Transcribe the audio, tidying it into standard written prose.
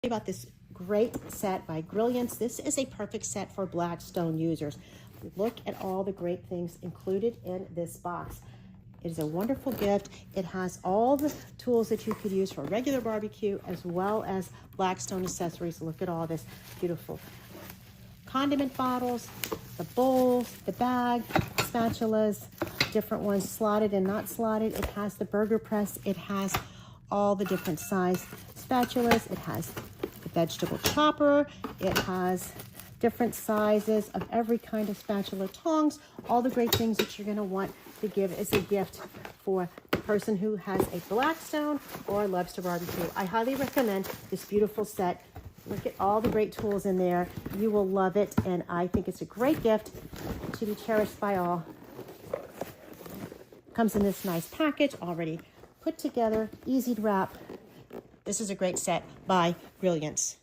About this great set by Brilliance. This is a perfect set for Blackstone users. Look at all the great things included in this box. It is a wonderful gift. It has all the tools that you could use for regular barbecue as well as Blackstone accessories. Look at all this beautiful condiment bottles, the bowls, the bag, spatulas, different ones slotted and not slotted. It has the burger press. It has all the different size spatulas. It has the vegetable chopper. It has different sizes of every kind of spatula, tongs, all the great things that you're going to want to give as a gift for the person who has a Blackstone or loves to barbecue. I highly recommend this beautiful set. Look at all the great tools in there. You will love it, and I think it's a great gift to be cherished by all. Comes in this nice package, already put together, easy to wrap. This is a great set by Brilliance.